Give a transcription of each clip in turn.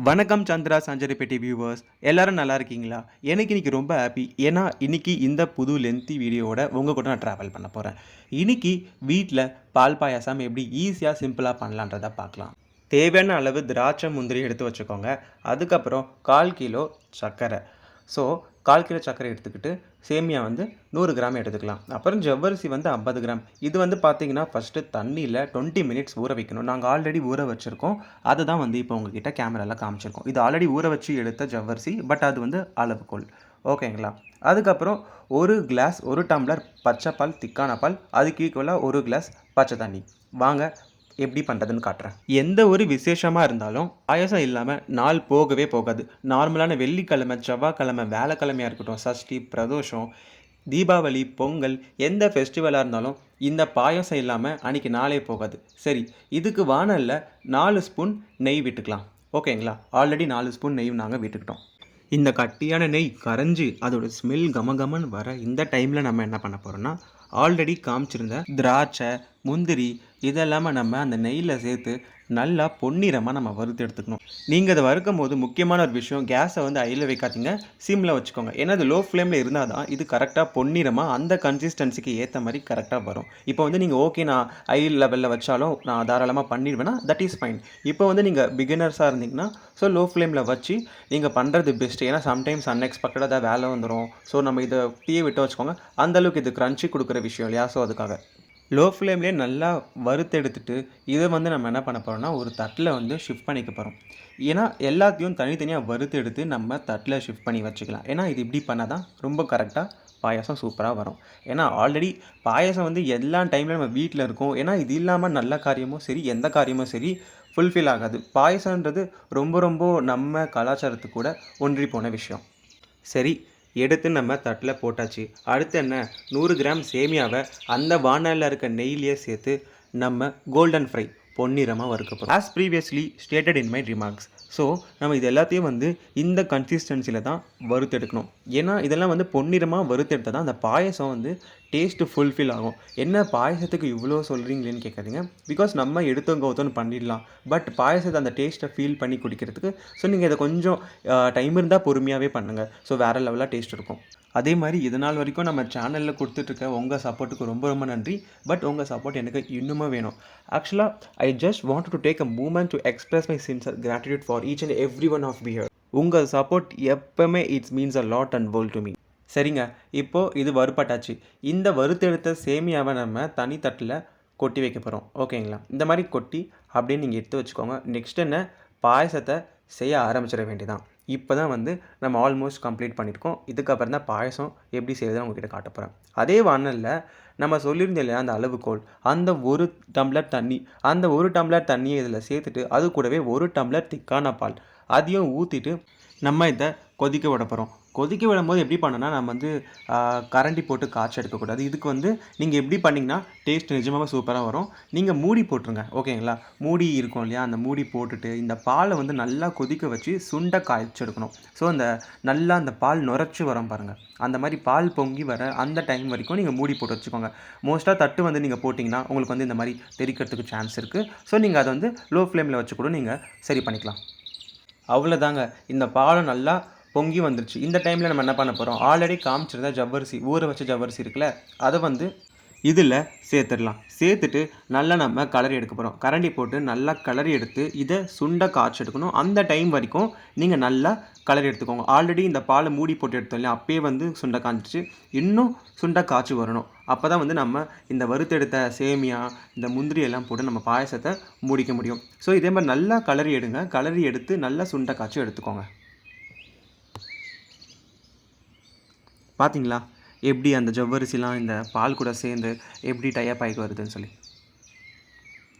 வணக்கம் சந்திரா சஞ்சரிப்பேட்டை வியூவர்ஸ், எல்லாரும் நல்லா இருக்கீங்களா? எனக்கு இன்னைக்கு ரொம்ப ஹாப்பி. ஏன்னா இன்னைக்கு இந்த புது லென்த்தி வீடியோவோட உங்க கூட நான் ட்ராவல் பண்ண போகிறேன். இன்னைக்கு வீட்டில் பால் பாயாசம் எப்படி ஈஸியாக சிம்பிளாக பண்ணலான்றதை பார்க்கலாம். தேவையான அளவு திராட்சை முந்திரி எடுத்து வச்சுக்கோங்க. அதுக்கப்புறம் 1/4 கிலோ சர்க்கரை. ஸோ 1/4 கிலோ சர்க்கரை எடுத்துக்கிட்டு சேமியா வந்து 100 கிராம் எடுத்துக்கலாம். அப்புறம் ஜவ்வரிசி வந்து 50 கிராம். இது வந்து பார்த்தீங்கன்னா ஃபஸ்ட்டு தண்ணியில் 20 மினிட்ஸ் ஊற வைக்கணும். நாங்கள் ஆல்ரெடி ஊற வச்சுருக்கோம். அதை தான் வந்து இப்போ உங்ககிட்ட கேமராவில் காமிச்சிருக்கோம். இது ஆல்ரெடி ஊற வச்சு எடுத்த ஜவ்வரிசி, பட் அது வந்து அளவுகோல். ஓகேங்களா? அதுக்கப்புறம் 1 கிளாஸ் 1 டம்ளர் பச்சை பால், திக்கான பால், அதுக்கு ஈக்குவலாக 1 கிளாஸ் பச்சை தண்ணி. வாங்க எப்படி பண்ணுறதுன்னு காட்டுறேன். எந்த ஒரு விசேஷமாக இருந்தாலும் பாயாசம் இல்லாமல் நாள் போகவே போகாது. நார்மலான வெள்ளிக்கிழமை, செவ்வாய்க்கிழமை, வேலைக்கிழமையாக இருக்கட்டும், சஷ்டி, பிரதோஷம், தீபாவளி, பொங்கல், எந்த ஃபெஸ்டிவலாக இருந்தாலும் இந்த பாயாசம் இல்லாமல் அன்றைக்கி நாளே போகாது. சரி, இதுக்கு வானலில் 4 ஸ்பூன் நெய் விட்டுக்கலாம். ஓகேங்களா? ஆல்ரெடி 4 ஸ்பூன் நெய் நாங்கள் விட்டுக்கிட்டோம். இந்த கட்டியான நெய் கரைஞ்சி அதோட ஸ்மெல் கமகமன்னு வர இந்த டைமில் நம்ம என்ன பண்ண போகிறோம்னா, ஆல்ரெடி காமிச்சிருந்த திராட்சை, முந்திரி இதெல்லாமே நம்ம அந்த நெய்யில் சேர்த்து நல்லா பொன்னிறமாக நம்ம வறுத்து எடுத்துக்கணும். நீங்கள் அதை வறுக்கும் போது முக்கியமான ஒரு விஷயம், கேஸை வந்து ஹையில் வைக்காதீங்க, சிம்மில் வச்சுக்கோங்க. ஏன்னா அது லோ ஃப்ளேமில் இருந்தால் தான் இது கரெக்டாக பொன்னிறமாக அந்த கன்சிஸ்டன்சிக்கு ஏற்ற மாதிரி கரெக்டாக வரும். இப்போ வந்து நீங்கள் ஓகே நான் ஹை லெவலில் வச்சாலும் நான் தாராளமாக பண்ணிடுவேன்னா தட் இஸ் ஃபைன். இப்போ வந்து நீங்கள் பிகினர்ஸாக இருந்தீங்கன்னா ஸோ லோ ஃப்ளேமில் வச்சு நீங்கள் பண்ணுறது பெஸ்ட்டு. ஏன்னா சம்டைம்ஸ் அன்எக்ஸ்பெக்டடாக ஏதாவது வேலை வந்துடும். ஸோ நம்ம இதை தீயை விட்டு வச்சுக்கோங்க. அந்தளவுக்கு இது க்ரன்ச்சி கொடுக்குற விஷயம் இல்லையா? ஸோ அதுக்காக லோ ஃப்ளேம்லேயே நல்லா வறுத்து எடுத்துட்டு இதை வந்து நம்ம என்ன பண்ண போகிறோம்னா ஒரு தட்டில் வந்து ஷிஃப்ட் பண்ணிக்க போகிறோம். ஏன்னா எல்லாத்தையும் தனித்தனியாக வறுத்து எடுத்து நம்ம தட்டில் ஷிஃப்ட் பண்ணி வச்சுக்கலாம். ஏன்னா இது இப்படி பண்ணால் தான் ரொம்ப கரெக்டாக பாயாசம் சூப்பராக வரும். ஏன்னா ஆல்ரெடி பாயாசம் வந்து எல்லா டைம்லையும் நம்ம வீட்டில் இருக்கோம். ஏன்னா இது இல்லாமல் நல்ல காரியமும் சரி, எந்த காரியமும் சரி ஃபுல்ஃபில் ஆகாது. பாயாசன்றது ரொம்ப ரொம்ப நம்ம கலாச்சாரத்துக்கு கூட ஒன்றி போன விஷயம். சரி, எடுத்து நம்ம தட்டில் போட்டாச்சு. அடுத்து என்ன, 100 கிராம் சேமியாவை அந்த வானலில் இருக்க நெய்லியே சேர்த்து நம்ம கோல்டன் ஃப்ரை பொன்னிறமாக வறுக்க போகிறோம். As previously stated in my remarks. So நம்ம இது எல்லாத்தையும் வந்து இந்த கன்சிஸ்டன்சியில் தான் வறுத்தெடுக்கணும். ஏன்னா இதெல்லாம் வந்து பொன்னிறமாக வறுத்தெடுத்தால் தான் அந்த பாயசம் வந்து டேஸ்ட்டு ஃபுல்ஃபில் ஆகும். என்ன பாயசத்துக்கு இவ்வளோ சொல்கிறீங்களேன்னு கேட்காதீங்க. பிகாஸ் நம்ம எடுத்தோம் கவுத்தோன்னு பண்ணிடலாம். பட் பாயசத்தை அந்த டேஸ்ட்டை ஃபீல் பண்ணி குடிக்கிறதுக்கு ஸோ நீங்கள் இதை கொஞ்சம் டைம் இருந்தால் பொறுமையாகவே பண்ணுங்கள். ஸோ வேறு லெவலாக டேஸ்ட் இருக்கும். அதே மாதிரி இது நாள் வரைக்கும் நம்ம சேனலில் கொடுத்துட்ருக்க உங்கள் சப்போர்ட்டுக்கு ரொம்ப ரொம்ப நன்றி. பட் உங்கள் சப்போர்ட் எனக்கு இன்னுமே வேணும். ஆக்சுவலாக I just want to take a moment to express my sincere gratitude for each and every one of here. உங்கள் சப்போர்ட் எப்பவுமே it's means a lot and world to me. சரிங்க, இப்போது இது வறுபட்டாச்சு. இந்த வறுத்தெடுத்த சேமியாவை நம்ம தனி தட்டில் கொட்டி வைக்க போகிறோம். ஓகேங்களா? இந்த மாதிரி கொட்டி அப்படியே நீங்கள் எடுத்து வச்சுக்கோங்க. நெக்ஸ்ட் என்ன, பாயசத்தை செய்ய ஆரம்பிச்சிட வேண்டியதான். இப்போ தான் வந்து நம்ம ஆல்மோஸ்ட் கம்ப்ளீட் பண்ணியிருக்கோம். இதுக்கப்புறம் தான் பாயசம் எப்படி செய்யுதுன்னு உங்ககிட்ட காட்ட போகிறேன். அதே வானலில் நம்ம சொல்லியிருந்தோம் இல்லையா அந்த அளவுகோல், அந்த 1 டம்ளர் தண்ணி, அந்த 1 டம்ளர் தண்ணியை இதில் சேர்த்துட்டு அது கூடவே 1 டம்ளர் திக்கான பால் அதையும் ஊற்றிட்டு நம்ம இதை கொதிக்க விட போகிறோம். கொதிக்க விடும்போது எப்படி பண்ணணும்னா நம்ம வந்து கரண்டி போட்டு காய்ச்சி எடுக்கக்கூடாது. இதுக்கு வந்து நீங்கள் எப்படி பண்ணிங்கன்னா டேஸ்ட் நிஜமாகவே சூப்பராக வரும். நீங்கள் மூடி போட்டுருங்க. ஓகேங்களா? மூடி இருக்கும் இல்லையா, அந்த மூடி போட்டுட்டு இந்த பாலை வந்து நல்லா கொதிக்க வச்சு சுண்டை காய்ச்சி எடுக்கணும். ஸோ அந்த நல்லா அந்த பால் நுரைச்சி வரும் பாருங்கள், அந்த மாதிரி பால் பொங்கி வர அந்த டைம் வரைக்கும் நீங்கள் மூடி போட்டு வச்சுக்கோங்க. மோஸ்ட்டாக தட்டு வந்து நீங்கள் போட்டிங்கன்னா உங்களுக்கு வந்து இந்த மாதிரி தெரிக்கிறதுக்கு சான்ஸ் இருக்குது. ஸோ நீங்கள் அதை வந்து லோ ஃப்ளேமில் வச்சு கூட நீங்கள் சரி பண்ணிக்கலாம். அவ்வளோதாங்க, இந்த பாலம் நல்லா பொங்கி வந்துருச்சு. இந்த டைமில் நம்ம என்ன பண்ண போகிறோம், ஆல்ரெடி காமிச்சிருந்த ஜவ்வரிசி, ஊற வச்ச ஜவ்வரிசி இருக்குல்ல, அதை வந்து இதில் சேர்த்துடலாம். சேர்த்துட்டு நல்லா நம்ம கலரி எடுக்க போகிறோம். கரண்டி போட்டு நல்லா கலரி எடுத்து இதை சுண்டை காய்ச்சி எடுக்கணும். அந்த டைம் வரைக்கும் நீங்கள் நல்லா கலரி எடுத்துக்கோங்க. ஆல்ரெடி இந்த பாலை மூடி போட்டு எடுத்தோம் இல்லையா, அப்பயே வந்து சுண்டை காய்ச்சிச்சு. இன்னும் சுண்டை காய்ச்சி வரணும். அப்போ தான் வந்து நம்ம இந்த வறுத்தெடுத்த சேமியா, இந்த முந்திரி எல்லாம் போட்டு நம்ம பாயசத்தை முடிக்க முடியும். ஸோ இதே மாதிரி நல்லா கலரி எடுங்க. கலரி எடுத்து நல்லா சுண்டை காய்ச்சி எடுத்துக்கோங்க. பார்த்தீங்களா எப்படி அந்த ஜவ்வரிசிலாம் இந்த பால் கூட சேர்ந்து எப்படி டைப் ஆகி வருதுன்னு சொல்லி.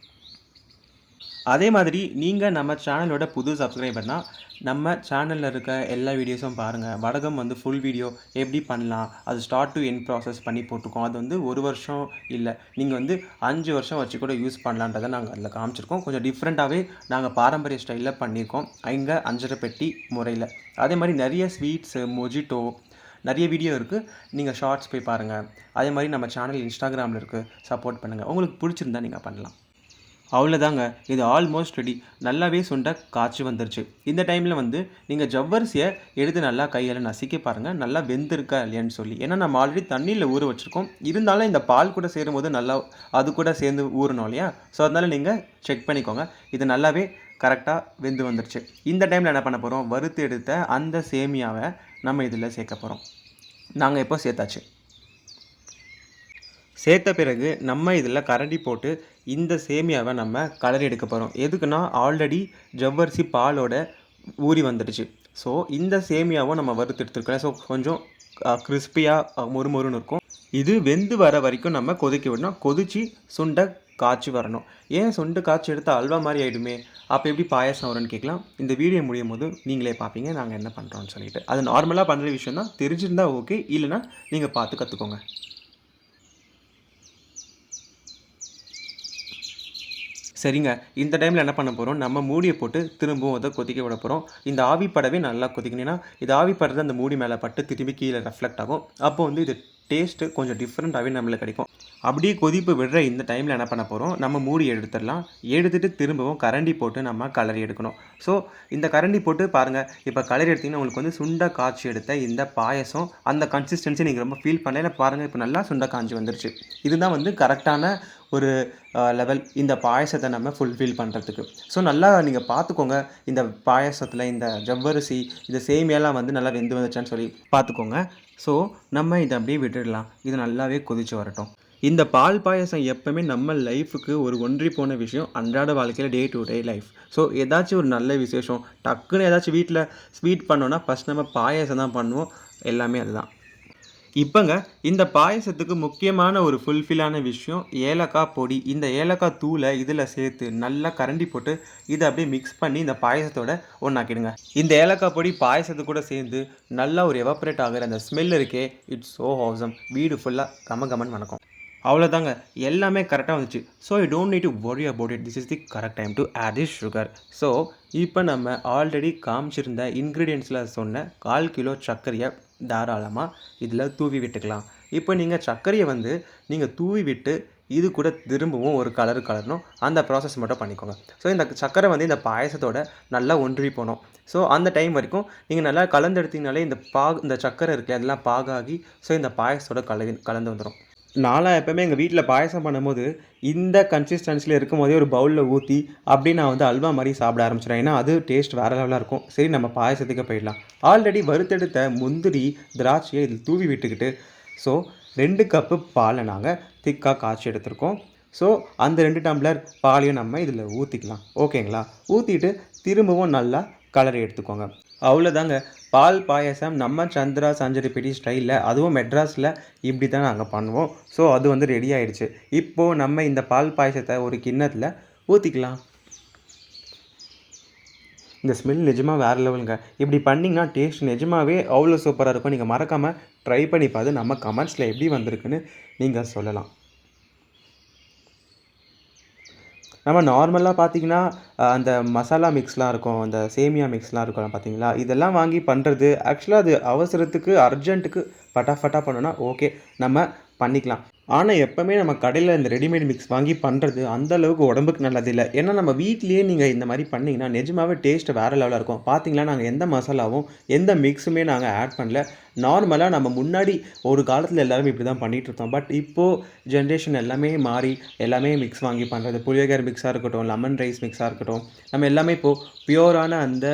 அதே மாதிரி நீங்கள் நம்ம சேனலோட புது சப்ஸ்கிரைபர்னால் நம்ம சேனலில் இருக்க எல்லா வீடியோஸும் பாருங்கள். வடகம் வந்து ஃபுல் வீடியோ எப்படி பண்ணலாம், அது ஸ்டார்ட் டு எண்ட் ப்ராசஸ் பண்ணி போட்டிருக்கோம். அது வந்து 1 வருஷம் இல்லை, நீங்கள் வந்து 5 வருஷம் வச்சு கூட யூஸ் பண்ணலான்றதை நாங்கள் அதில் காமிச்சிருக்கோம். கொஞ்சம் டிஃப்ரெண்ட்டாகவே நாங்கள் பாரம்பரிய ஸ்டைலில் பண்ணியிருக்கோம், இங்கே அஞ்சரை பெட்டி முறையில். அதே மாதிரி நிறைய ஸ்வீட்ஸு, மொஜிட்டோ நிறைய வீடியோ இருக்குது. நீங்கள் ஷார்ட்ஸ் போய் பாருங்கள். அதே மாதிரி நம்ம சேனல் இன்ஸ்டாகிராமில் இருக்குது, சப்போர்ட் பண்ணுங்கள். உங்களுக்கு பிடிச்சிருந்தா நீங்கள் பண்ணலாம். அவ்வளோதாங்க. இது ஆல்மோஸ்ட் ரெடி. நல்லாவே சுண்ட காய்ச்சி வந்துருச்சு. இந்த டைமில் வந்து நீங்கள் ஜவ்வரிசிய எடுத்து நல்லா கையால நசுக்கி பாருங்க. நல்லா வெந்திருக்கா இல்லையான்னு சொல்லி. ஏன்னா நம்ம ஆல்ரெடி தண்ணீல ஊற வச்சுருக்கோம். இருந்தாலும் இந்த பால் கூட சேரும்போது நல்லா அது கூட சேர்ந்து ஊறணும் இல்லையா? ஸோ அதனால நீங்க செக் பண்ணிக்கோங்க. இது நல்லாவே கரெக்ட்டா வெந்து வந்துருச்சு. இந்த டைமில் என்ன பண்ண போறோம்? வறுத்து எடுத்த அந்த சேமியாவ நம்ம இதில சேர்க்க போறோம். நாங்க இப்போ சேர்த்தாச்சு. சேர்த்த பிறகு நம்ம இதில் கரண்டி போட்டு இந்த சேமியாவை நம்ம கலரி எடுக்க போகிறோம். எதுக்குன்னா ஆல்ரெடி ஜவ்வரிசி பாலோட ஊறி வந்துடுச்சு. ஸோ இந்த சேமியாவும் நம்ம வறுத்து எடுத்துருக்கோம். ஸோ கொஞ்சம் கிறிஸ்பியாக மொறுமொறுன்னு இருக்கும். இது வெந்து வர வரைக்கும் நம்ம கொதிக்க விடணும். கொதிச்சு சுண்ட காய்ச்சி வரணும். ஏன் சுண்டு காய்ச்சி எடுத்து அல்வா மாதிரி ஆகிடுமே, அப்போ எப்படி பாயாசம் வரும்னு கேட்கலாம். இந்த வீடியோ முடியும் போது நீங்களே பார்ப்பீங்க நாங்கள் என்ன பண்ணுறோன்னு சொல்லிட்டு. அது நார்மலாக பண்ணுற விஷயம் தான். தெரிஞ்சிருந்தா ஓகே, இல்லைனா நீங்கள் பார்த்து கற்றுக்கோங்க. சரிங்க. இந்த டைமில் என்ன பண்ண போறோம், நம்ம மூடிய போட்டு திரும்பவும் அத கொதிக்க விட போறோம். இந்த ஆவி படவே நல்லா கொதிக்கணும். ஏன்னா, இது ஆவி படுறது அந்த மூடி மேல பட்டு திரும்பி கீழ ரெஃப்ளெக்ட் ஆகும். அப்போ வந்து இது டேஸ்ட்டு கொஞ்சம் டிஃப்ரெண்ட்டாவே நம்மளுக்கு கிடைக்கும். அப்படியே கொதிப்பு விடுற இந்த டைமில் என்ன பண்ண போறோம், நம்ம மூடி எடுத்துடலாம். எடுத்துட்டு திரும்பவும் கரண்டி போட்டு நம்ம கலரி எடுக்கணும். ஸோ, இந்த கரண்டி போட்டு பாருங்க, இப்போ கலரி எடுத்தீங்கன்னா உங்களுக்கு வந்து சுண்ட காய்ச்சி எடுத்த இந்த பாயாசம் அந்த கன்சிஸ்டன்சி நீங்க ரொம்ப ஃபீல் பண்ணல. பாருங்க, இப்போ நல்லா சுண்ட காய்ஞ்சி வந்துருச்சு. இதுதான் வந்து கரெக்டான ஒரு லெவல் இந்த பாயாசத்தை நம்ம ஃபுல்ஃபில் பண்ணுறதுக்கு. ஸோ நல்லா நீங்கள் பார்த்துக்கோங்க. இந்த பாயாசத்தில் இந்த ஜவ்வரிசி, இந்த சேமியாலாம் வந்து நல்லா வெந்து வந்துச்சான்னு சொல்லி பார்த்துக்கோங்க. ஸோ நம்ம இதை அப்படியே விட்டுடலாம். இது நல்லாவே கொதிச்சு வரட்டும். இந்த பால் பாயாசம் எப்பவுமே நம்ம லைஃபுக்கு ஒரு ஒன்றி போன விஷயம். அன்றாட வாழ்க்கையில் day to day life. So ஏதாச்சும் ஒரு நல்ல விசேஷம் டக்குன்னு ஏதாச்சும் வீட்டில் ஸ்வீட் பண்ணோன்னா ஃபஸ்ட் நம்ம பாயாசம் தான் பண்ணுவோம். எல்லாமே அதுதான். இப்போங்க இந்த பாயசத்துக்கு முக்கியமான ஒரு ஃபுல்ஃபில்லான விஷயம் ஏலக்காய் பொடி. இந்த ஏலக்காய் தூளை இதில் சேர்த்து நல்லா கரண்டி போட்டு இதை அப்படியே மிக்ஸ் பண்ணி இந்த பாயசத்தோட ஒன்றாக்கிடுங்க. இந்த ஏலக்காய் பொடி பாயசத்து கூட சேர்ந்து நல்லா ஒரு எவாப்ரேட் ஆகிற அந்த ஸ்மெல் இருக்கே, இட்ஸ் ஸோ ஹாசம். வீடு ஃபுல்லாக கமகமன் வணக்கம். அவ்வளோதாங்க, எல்லாமே கரெக்டாக வந்துச்சு. So you don't need to worry about it. This is the correct time to add this sugar. So இப்போ நம்ம ஆல்ரெடி காமிச்சிருந்த இன்க்ரீடியன்ஸில் சொன்ன 1/4 கிலோ சர்க்கரையை தாராளமாக இதில் தூவி விட்டுக்கலாம். இப்போ நீங்கள் சர்க்கரையை வந்து நீங்கள் தூவி விட்டு இது கூட திரும்பவும் ஒரு கலரணும். அந்த ப்ராசஸ் மட்டும் பண்ணிக்கோங்க. ஸோ இந்த சர்க்கரை வந்து இந்த பாயசத்தோட நல்லா ஒன்றி போகணும். ஸோ அந்த டைம் வரைக்கும் நீங்கள் நல்லா கலந்தெடுத்தீங்கனாலே இந்த சர்க்கரை இருக்குது அதெல்லாம் பாகாகி ஸோ இந்த பாயசத்தோட கலந்து வந்துடும். நான்லாம் எப்போவுமே எங்கள் வீட்டில் பாயசம் பண்ணும்போது இந்த கன்சிஸ்டன்சியில் இருக்கும் போதே ஒரு பவுலில் ஊற்றி அப்படியே நான் வந்து அல்வா மாதிரி சாப்பிட ஆரம்பிச்சிடுறேன். ஏன்னா அது டேஸ்ட் வேறு லெவலாக இருக்கும். சரி, நம்ம பாயசத்துக்கு போயிடலாம். ஆல்ரெடி வறுத்தெடுத்த முந்திரி திராட்சையை இதில் தூவி விட்டுக்கிட்டு ஸோ 2 கப்பு பாலை நாங்கள் திக்காக காய்ச்சி எடுத்துருக்கோம். ஸோ அந்த 2 டம்ளர் பாலையும் நம்ம இதில் ஊற்றிக்கலாம். ஓகேங்களா? ஊற்றிட்டு திரும்பவும் நல்லா கலரி எடுத்துக்கோங்க. அவ்வளோதாங்க, பால் பாயசம் நம்ம சந்திரா சஞ்சரிப்பேட்டி ஸ்டைலில், அதுவும் மெட்ராஸில் இப்படி தான் நாங்கள் பண்ணுவோம். ஸோ அது வந்து ரெடி ஆகிடுச்சு. இப்போது நம்ம இந்த பால் பாயசத்தை ஒரு கிண்ணத்தில் ஊற்றிக்கலாம். இந்த ஸ்மெல் நிஜமாக வேறு லெவலுங்க. இப்படி பண்ணிங்கன்னா டேஸ்ட் நிஜமாகவே அவ்வளோ சூப்பராக இருக்கும். நீங்கள் மறக்காமல் ட்ரை பண்ணி பார்த்து நம்ம கமெண்ட்ஸில் எப்படி வந்திருக்குன்னு நீங்கள் சொல்லலாம். நம்ம நார்மலாக பார்த்தீங்கன்னா அந்த மசாலா மிக்ஸ்லாம் இருக்கும், அந்த சேமியா மிக்ஸ்லாம் இருக்கும் பார்த்தீங்களா, இதெல்லாம் வாங்கி பண்ணுறது ஆக்சுவலாக அது அவசரத்துக்கு அர்ஜென்ட்டுக்கு ஃபட்டாஃபட்டா பண்ணணும்னா ஓகே, நம்ம பண்ணிக்கலாம். ஆனால் எப்போவுமே நம்ம கடையில் இந்த ரெடிமேட் மிக்ஸ் வாங்கி பண்ணுறது அந்த அளவுக்கு உடம்புக்கு நல்லதில்லை. ஏன்னா நம்ம வீட்லேயே நீங்கள் இந்த மாதிரி பண்ணிங்கன்னா நிஜமாகவே டேஸ்ட் வேறு லெவலாக இருக்கும். பார்த்தீங்களா, நாங்கள் எந்த மசாலாவும் எந்த மிக்ஸுமே நாங்கள் ஆட் பண்ணல. நார்மலாக நம்ம முன்னாடி ஒரு காலத்தில் எல்லாருமே இப்படி தான் பண்ணிகிட்டு இருந்தோம். பட் இப்போது ஜென்ரேஷன் எல்லாமே மாறி எல்லாமே மிக்ஸ் வாங்கி பண்ணுறது. புளியோகரை மிக்ஸாக இருக்கட்டும், லெமன் ரைஸ் மிக்ஸாக இருக்கட்டும், நம்ம எல்லாமே இப்போது பியூரான அந்த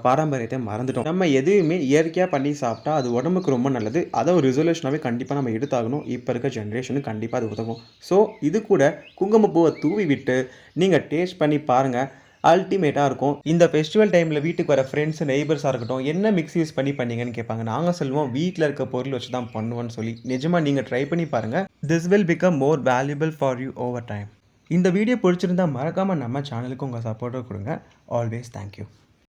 பாரம்பரியத்தை மறந்துட்டோம். நம்ம எதுவுமே இயற்கையாக பண்ணி சாப்பிட்டா அது உடம்புக்கு ரொம்ப நல்லது. அதை ஒரு ரிசல்யூஷனாகவே கண்டிப்பாக நம்ம எடுத்தாகணும். இப்போ இருக்க ஜென்ரேஷனுக்கு கண்டிப்பாக அது உதவும். ஸோ இது கூட குங்குமப்பூவை தூவி விட்டு நீங்கள் டேஸ்ட் பண்ணி பாருங்கள். அல்டிமேட்டாக இருக்கும். இந்த ஃபெஸ்டிவல் டைமில் வீட்டுக்கு வர ஃப்ரெண்ட்ஸ் நெய்பர்ஸாக இருக்கட்டும், என்ன மிக்ஸ் யூஸ் பண்ணீங்கன்னு கேட்பாங்க. நாங்கள் சொல்லுவோம் வீட்டில் இருக்க பொருள் வச்சு தான் பண்ணுவோன்னு சொல்லி. நிஜமாக நீங்கள் ட்ரை பண்ணி பாருங்கள். This will become more valuable for you over time. இந்த வீடியோ பிடிச்சிருந்தால் மறக்காமல் நம்ம சேனலுக்கு உங்கள் சப்போர்ட்டை கொடுங்க. Always thank you.